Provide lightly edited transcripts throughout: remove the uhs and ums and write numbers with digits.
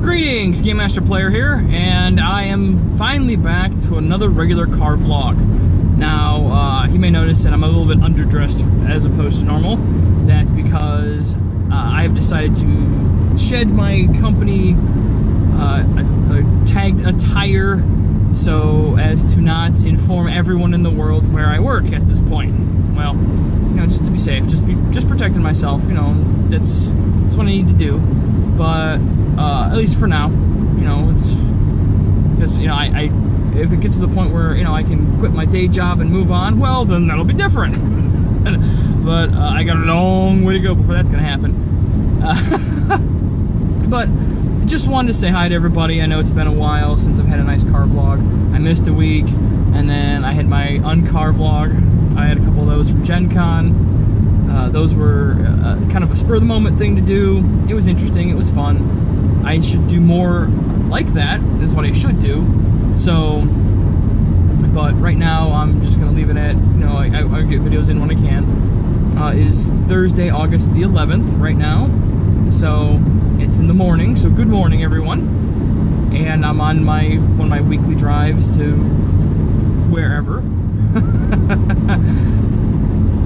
Greetings, Game Master Player here, and I am finally back to another regular car vlog. Now, you may notice that I'm a little bit underdressed as opposed to normal. That's because I have decided to shed my company tagged attire so as to not inform everyone in the world where I work at this point. Well, just to be safe, just protecting myself. That's what I need to do. But at least for now, it's because I if it gets to the point where I can quit my day job and move on, well, then that'll be different. But I got a long way to go before that's gonna happen. But just wanted to say hi to everybody. I know it's been a while since I've had a nice car vlog. I missed a week, and then I had my uncar vlog. I had a couple of those from Gen Con. Those were kind of a spur-of-the-moment thing to do. It was interesting. It was fun. I should do more like that, is what I should do. So, but right now, I'm just going to leave it at, I get videos in when I can. It is Thursday, August the 11th right now. So, it's in the morning. So, good morning, everyone. And I'm on one of my weekly drives to wherever.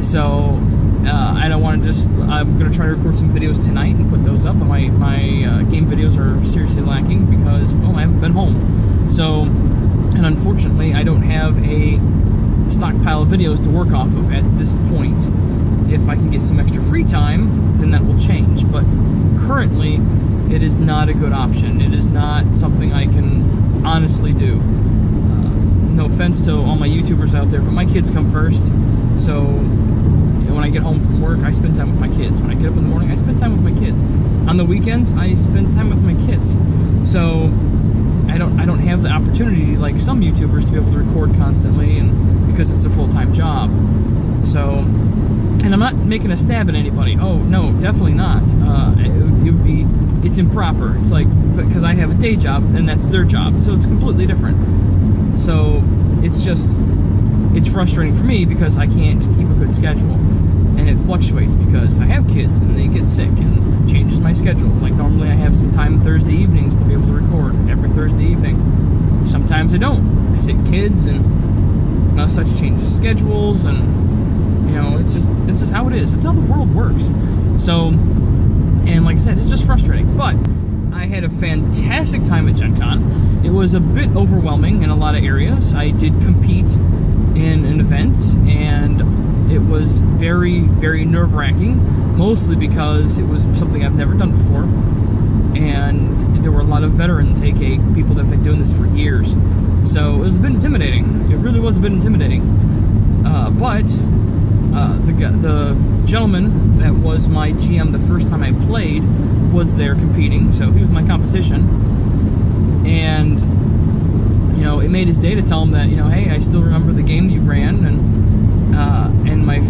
So, I don't want to I'm going to try to record some videos tonight and put those up. My game videos are seriously lacking because, well, I haven't been home. So, and unfortunately, I don't have a stockpile of videos to work off of at this point. If I can get some extra free time, then that will change. But currently, it is not a good option. It is not something I can honestly do. No offense to all my YouTubers out there, but my kids come first. So, when I get home from work, I spend time with my kids. When I get up in the morning, I spend time with my kids. On the weekends, I spend time with my kids. So I don't have the opportunity like some YouTubers to be able to record constantly, and because it's a full-time job. So, and I'm not making a stab at anybody. Oh no, definitely not. It's improper. It's like because I have a day job and that's their job, so it's completely different. So it's frustrating for me because I can't keep a good schedule. And it fluctuates because I have kids and they get sick and changes my schedule. Like normally I have some time Thursday evenings to be able to record every Thursday evening. Sometimes I don't. I sick kids and such changes schedules, and it's just how it is. It's how the world works. So, and like I said, it's just frustrating. But I had a fantastic time at Gen Con. It was a bit overwhelming in a lot of areas. I did compete in an event, and it was very, very nerve-wracking, mostly because it was something I've never done before, and there were a lot of veterans, aka people that have been doing this for years. So it was a bit intimidating. It really was a bit intimidating. But the gentleman that was my GM the first time I played was there competing, so he was my competition, and it made his day to tell him that, hey, I still remember the game you ran, and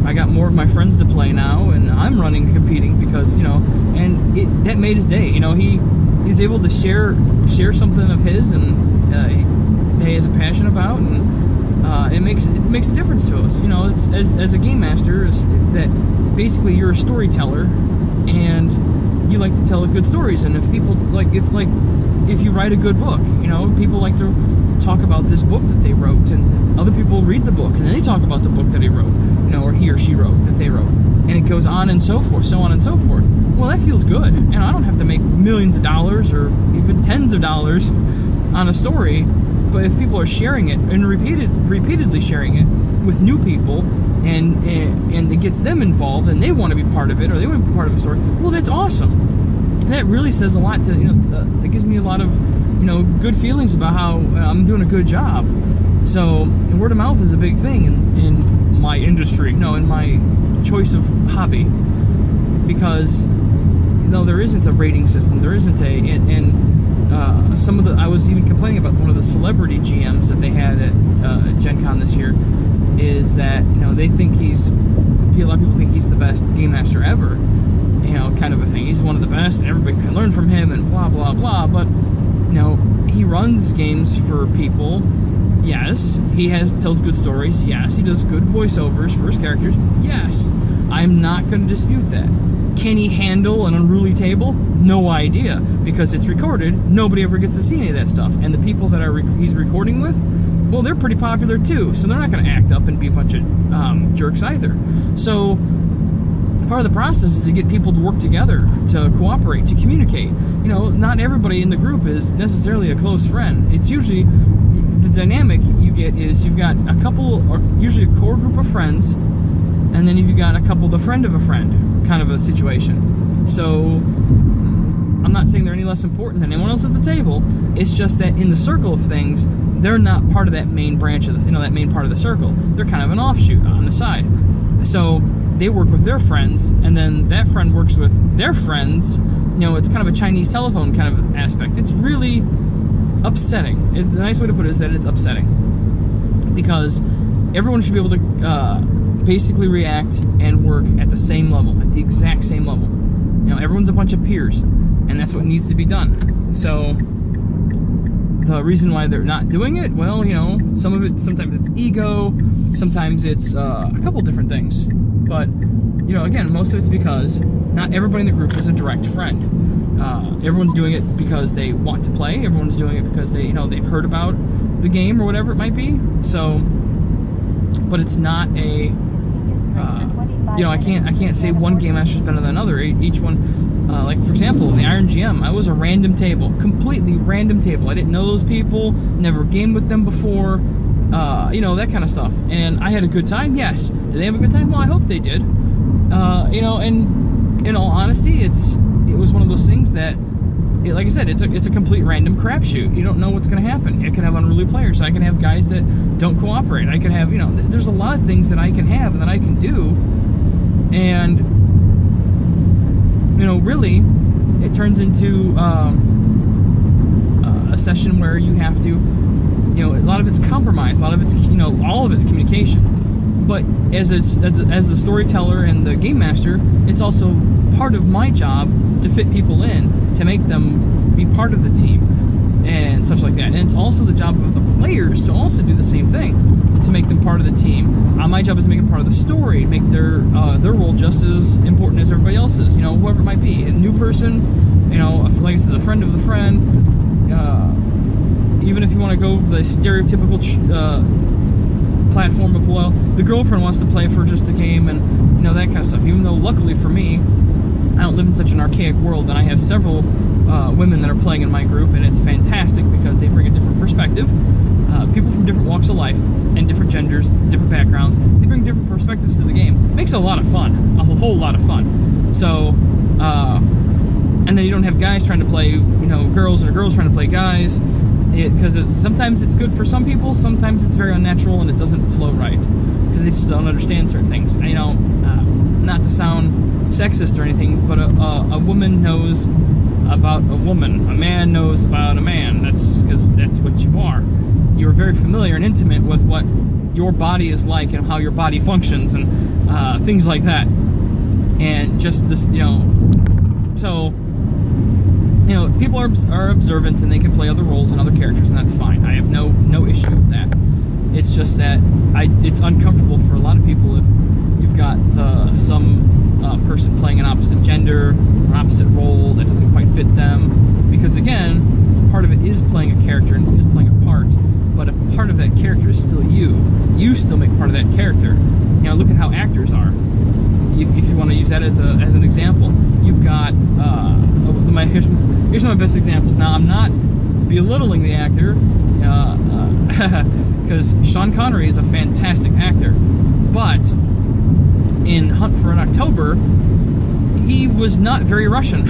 I got more of my friends to play now, and I'm competing because, and that made his day. He's able to share something of his and that he has a passion about, and it makes a difference to us. It's, as a game master, that basically you're a storyteller, and you like to tell good stories. And if people if you write a good book, people like to talk about this book that they wrote, and other people read the book and then they talk about the book that he wrote, or he or she wrote, that they wrote, and it goes on and so forth, so on and so forth. Well, that feels good, and I don't have to make millions of dollars or even tens of dollars on a story. But if people are sharing it and repeatedly sharing it with new people, and it gets them involved, and they want to be part of it, or they want to be part of a story, well, that's awesome. That really says a lot to, it gives me a lot of, good feelings about how I'm doing a good job. So, word of mouth is a big thing in my industry, in my choice of hobby. Because, there isn't a rating system, there isn't I was even complaining about one of the celebrity GMs that they had at Gen Con this year, is that, they think a lot of people think he's the best game master ever. Kind of a thing. He's one of the best, and everybody can learn from him, and blah, blah, blah. But, he runs games for people. Yes. He tells good stories. Yes. He does good voiceovers for his characters. Yes. I'm not going to dispute that. Can he handle an unruly table? No idea, because it's recorded. Nobody ever gets to see any of that stuff. And the people that he's recording with, well, they're pretty popular too, so they're not going to act up and be a bunch of jerks either. So part of the process is to get people to work together, to cooperate, to communicate. You know, not everybody in the group is necessarily a close friend. It's usually the dynamic you get is you've got a couple, or usually a core group of friends, and then you've got a couple, the friend of a friend kind of a situation. So I'm not saying they're any less important than anyone else at the table. It's just that in the circle of things, they're not part of that main branch of the, that main part of the circle. They're kind of an offshoot on the side. So they work with their friends, and then that friend works with their friends. It's kind of a Chinese telephone kind of aspect. It's really upsetting. The nice way to put it is that it's upsetting, because everyone should be able to basically react and work at the same level, at the exact same level. Everyone's a bunch of peers, and that's what needs to be done. So the reason why they're not doing it, well, some of it, sometimes it's ego, sometimes it's a couple different things. But, again, most of it's because not everybody in the group is a direct friend. Everyone's doing it because they want to play. Everyone's doing it because they've heard about the game or whatever it might be. So, but it's not a, I can't say one game master is better than another. Each one, like for example, the Iron GM, I was a random table, completely random table. I didn't know those people, never gamed with them before, that kind of stuff. And I had a good time, yes. Did they have a good time? Well, I hope they did. And in all honesty, it was one of those things that, like I said, it's a complete random crapshoot. You don't know what's going to happen. I can have unruly players. I can have guys that don't cooperate. I can have, there's a lot of things that I can have and that I can do. And, really, it turns into a session where you have to, a lot of it's compromise, a lot of it's, all of it's communication. But as the storyteller and the game master, it's also part of my job to fit people in, to make them be part of the team and such like that. And it's also the job of the players to also do the same thing, to make them part of the team. My job is to make them part of the story, make their role just as important as everybody else's, whoever it might be. A new person, like I said, the friend of the friend, even if you want to go the stereotypical platform of, well, the girlfriend wants to play for just a game and, that kind of stuff. Even though, luckily for me, I don't live in such an archaic world, and I have several women that are playing in my group, and it's fantastic because they bring a different perspective. People from different walks of life and different genders, different backgrounds, they bring different perspectives to the game. Makes it a lot of fun, a whole lot of fun. So, and then you don't have guys trying to play, girls, or girls trying to play guys, because sometimes it's good for some people, sometimes it's very unnatural and it doesn't flow right, because they just don't understand certain things. Not to sound sexist or anything, but a woman knows about a woman, a man knows about a man. That's because that's what you are. You're very familiar and intimate with what your body is like and how your body functions and things like that. And just this, so, people are observant and they can play other roles and other characters, and that's fine. I have no issue with that. It's just that it's uncomfortable for a lot of people if you've got some person playing an opposite gender, an opposite role that doesn't quite fit them. Because again, part of it is playing a character and is playing a part, but a part of that character is still you. You still make part of that character. Look at how actors are. If you want to use that as an example, you've got here's one of my best examples. Now, I'm not belittling the actor, because Sean Connery is a fantastic actor, but in Hunt for an October, he was not very Russian.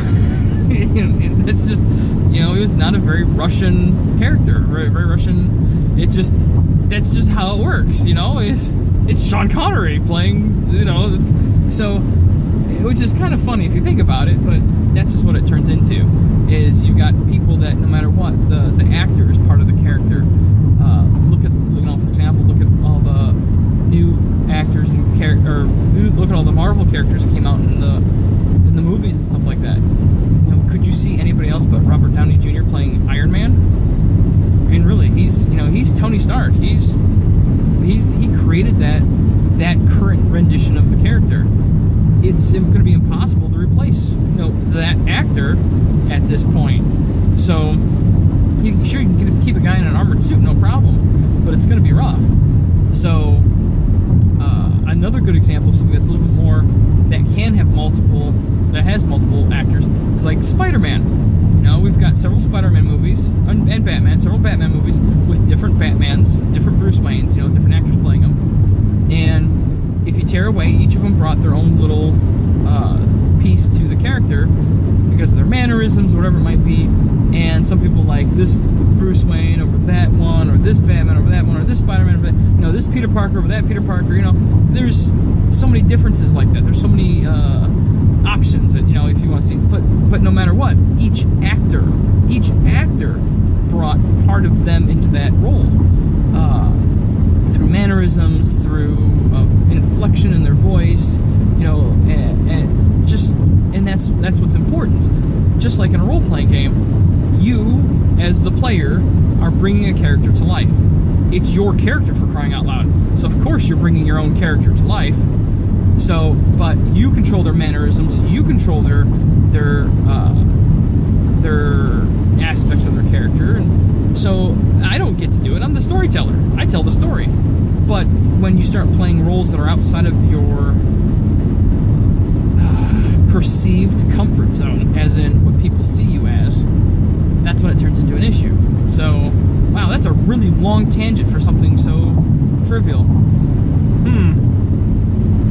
It's just, he was not a very Russian character, very Russian. That's just how it works. It's Sean Connery playing, so, which is kind of funny if you think about it, but that's just what it turns into, is you've got people that no matter what, the actor is part of the character. For example, look at all the new actors and look at all the Marvel characters that came out in the movies and stuff like that. Could you see anybody else but Robert Downey Jr. playing Iron Man? I mean, really, he's Tony Stark. He created that current rendition of the character. it's going to be impossible to replace, that actor at this point. So, you can keep a guy in an armored suit, no problem, but it's going to be rough. So, another good example of something that's a little bit more, that has multiple actors, is like Spider-Man. We've got several Spider-Man movies, and Batman, several Batman movies with different Batmans, different Bruce Waynes, different actors playing them. And if you tear away, each of them brought their own little piece to the character because of their mannerisms, whatever it might be. And some people like this Bruce Wayne over that one, or this Batman over that one, or this Spider-Man over that, this Peter Parker over that Peter Parker. There's so many differences like that. There's so many options that, if you want to see. But no matter what, each actor brought part of them into that role. Through mannerisms, through inflection in their voice, and that's what's important. Just like in a role-playing game, you, as the player, are bringing a character to life. It's your character, for crying out loud. So of course you're bringing your own character to life. So, but you control their mannerisms, you control their aspects of their character, and so I don't get to do it. I'm the storyteller. I tell the story. But when you start playing roles that are outside of your perceived comfort zone, as in what people see you as, that's when it turns into an issue. So, wow, that's a really long tangent for something so trivial.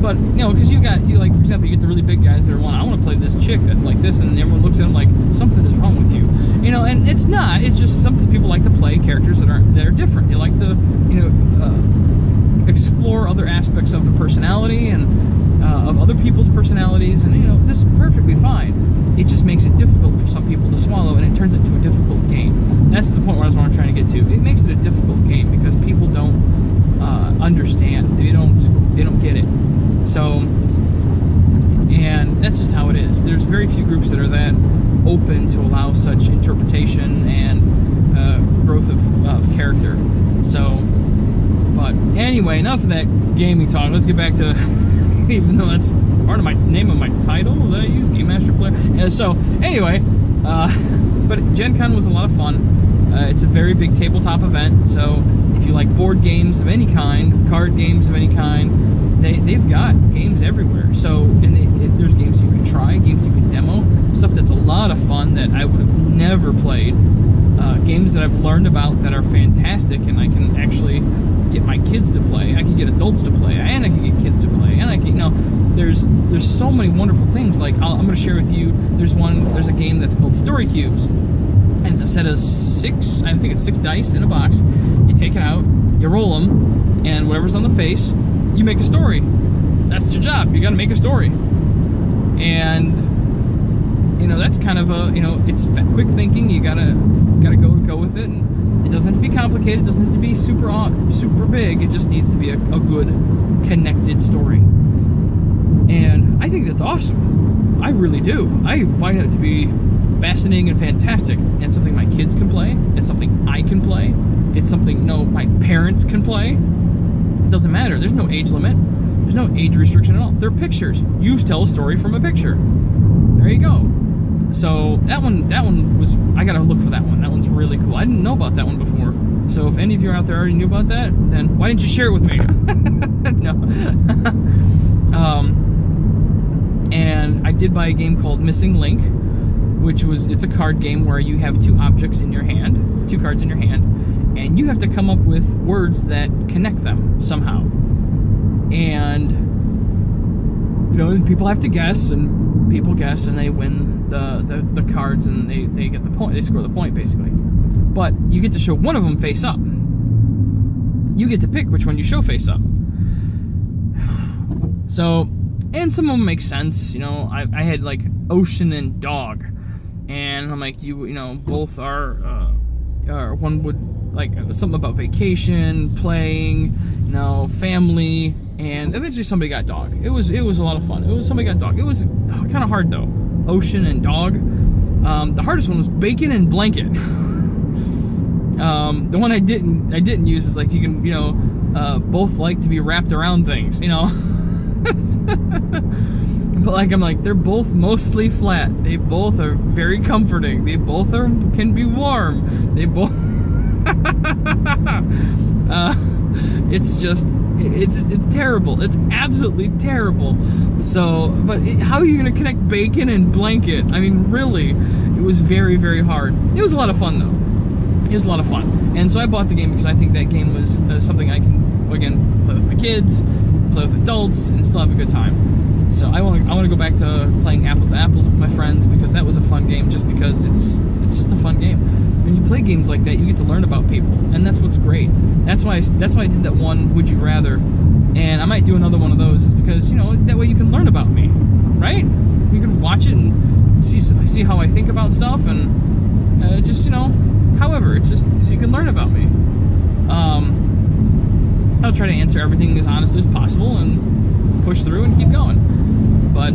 But, because for example, you get the really big guys that are I want to play this chick that's like this, and everyone looks at them like, something is wrong with you. And it's not. It's just something people like to play characters that are different. They like to, explore other aspects of the personality and of other people's personalities, and, this is perfectly fine. It just makes it difficult for some people to swallow, and it turns it into a difficult game. That's the point where I was trying to get to. It makes it a difficult game because people don't understand. They don't get it. So, and that's just how it is. There's very few groups that are that open to allow such interpretation and growth of character. So, but anyway, enough of that gaming talk. Let's get back to, even though that's part of my name of my title that I use, Game Master Player. So, anyway, but Gen Con was a lot of fun. It's a very big tabletop event, so if you like board games of any kind, card games of any kind, they've got games everywhere. So, and there's games you can try, games you can demo, stuff that's a lot of fun that I would have never played. Games that I've learned about that are fantastic, and I can actually get my kids to play. I can get adults to play, and I can get kids to play, and I can, there's so many wonderful things. Like I'm going to share with you. There's a game that's called Story Cubes, and it's a set of 6 dice in a box. You take it out, you roll them, and whatever's on the face, you make a story. That's your job. You got to make a story, and that's kind of it's quick thinking. You gotta go with it, and it doesn't have to be complicated. It doesn't have to be super big. It just needs to be a good connected story, and I think that's awesome. I really do. I find it to be fascinating and fantastic. And it's something my kids can play. It's something I can play. It's something my parents can play. It doesn't matter. There's no age limit. There's no age restriction at all. They're pictures. You tell a story from a picture. There you go. So that one was, I gotta look for that one. That one's really cool. I didn't know about that one before. So if any of you out there already knew about that, then why didn't you share it with me? No. And I did buy a game called Missing Link, it's a card game where you have 2 cards in your hand, and you have to come up with words that connect them somehow. And and people have to guess, and people guess, and they win the cards, and they get the point. They score the point, basically. But you get to show one of them face up. You get to pick which one you show face up. So, and some of them make sense. I had like ocean and dog, and I'm like, both are one would like something about vacation, playing, family, and eventually somebody got dog. It was a lot of fun. Somebody got dog. It was kind of hard though. Ocean and dog. The hardest one was bacon and blanket. The one I didn't use is like you can both like to be wrapped around things, But like, I'm like, they're both mostly flat. They both are very comforting. They both can be warm. They both. It's just, it's terrible. It's absolutely terrible. So, but how are you gonna connect bacon and blanket? I mean, really, it was very, very hard. It was a lot of fun though. It was a lot of fun. And so I bought the game because I think that game was something I can, again, play with my kids, play with adults, and still have a good time. So I want to go back to playing Apples to Apples with my friends, because that was a fun game, just because it's just a fun game. When you play games like that, you get to learn about people, and that's what's great. That's why I did that one Would You Rather, and I might do another one of those, is because, you know, that way you can learn about me, right? You can watch it and see how I think about stuff, and just, you know, however, it's just so you can learn about me. I'll try to answer everything as honestly as possible and push through and keep going. But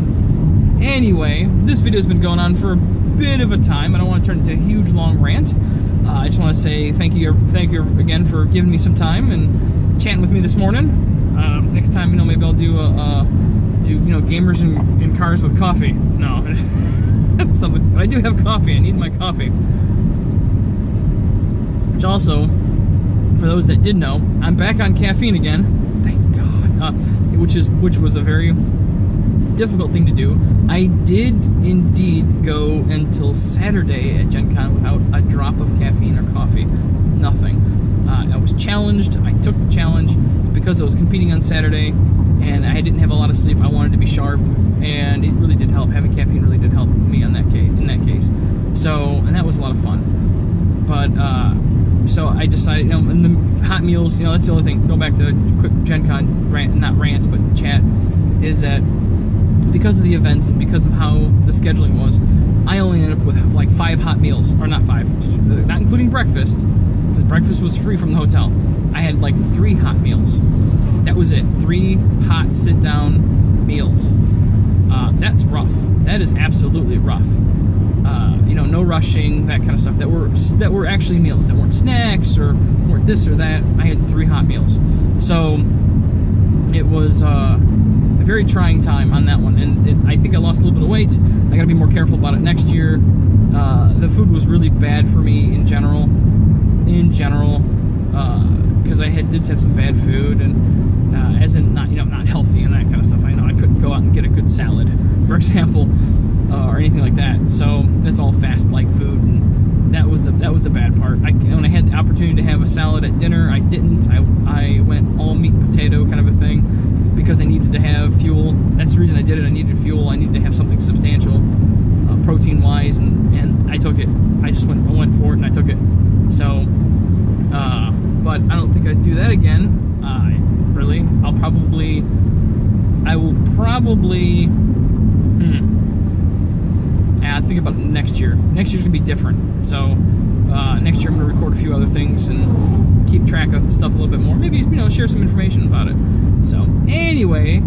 anyway, this video's been going on for a bit of a time. I don't want to turn it into a huge long rant. I just want to say thank you again for giving me some time and chatting with me this morning. Next time, you know, maybe I'll do gamers in cars with coffee. No, that's something. But I do have coffee. I need my coffee. Which also, for those that did know, I'm back on caffeine again. Thank God. Which was a very difficult thing to do. I did indeed go until Saturday at Gen Con without a drop of caffeine or coffee. Nothing. I was challenged. I took the challenge because I was competing on Saturday and I didn't have a lot of sleep. I wanted to be sharp, and it really did help. Having caffeine really did help me in that case. So, and that was a lot of fun. But so I decided, you know, and the hot meals, you know, that's the only thing. Go back to a quick Gen Con not rants, but chat, is that because of the events and because of how the scheduling was, I only ended up with like 5 hot meals, or not 5, not including breakfast, because breakfast was free from the hotel. I had like 3 hot meals. That was it. 3 hot sit-down meals. That's rough. That is absolutely rough. You know, no rushing, that kind of stuff. That were actually meals. That weren't snacks or weren't this or that. I had 3 hot meals. So it was a very trying time on that one, and I think I lost a little bit of weight. I got to be more careful about it next year. The food was really bad for me in general, because I did have some bad food, and as in not healthy and that kind of stuff. I know I couldn't go out and get a good salad, for example, or anything like that. So that's all fast-like food, and that was the bad part. When I had the opportunity to have a salad at dinner, I didn't. I went all meat potato kind of a thing, because I needed to have fuel. That's the reason I did it. I needed fuel. I needed to have something substantial, protein-wise, and I took it. I went for it, and I took it. So, but I don't think I'd do that again. Really, I will probably. I think about next year. Next year's gonna be different. So, next year I'm gonna record a few other things and keep track of stuff a little bit more. Maybe, you know, share some information about it. So, anyway,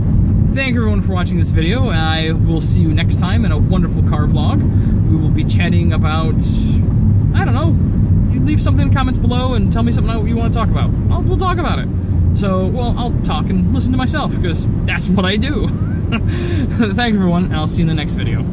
thank everyone for watching this video. I will see you next time in a wonderful car vlog. We will be chatting about, I don't know, you leave something in the comments below and tell me something you want to talk about. We'll talk about it. So, well, I'll talk and listen to myself, because that's what I do. Thank you, everyone, and I'll see you in the next video.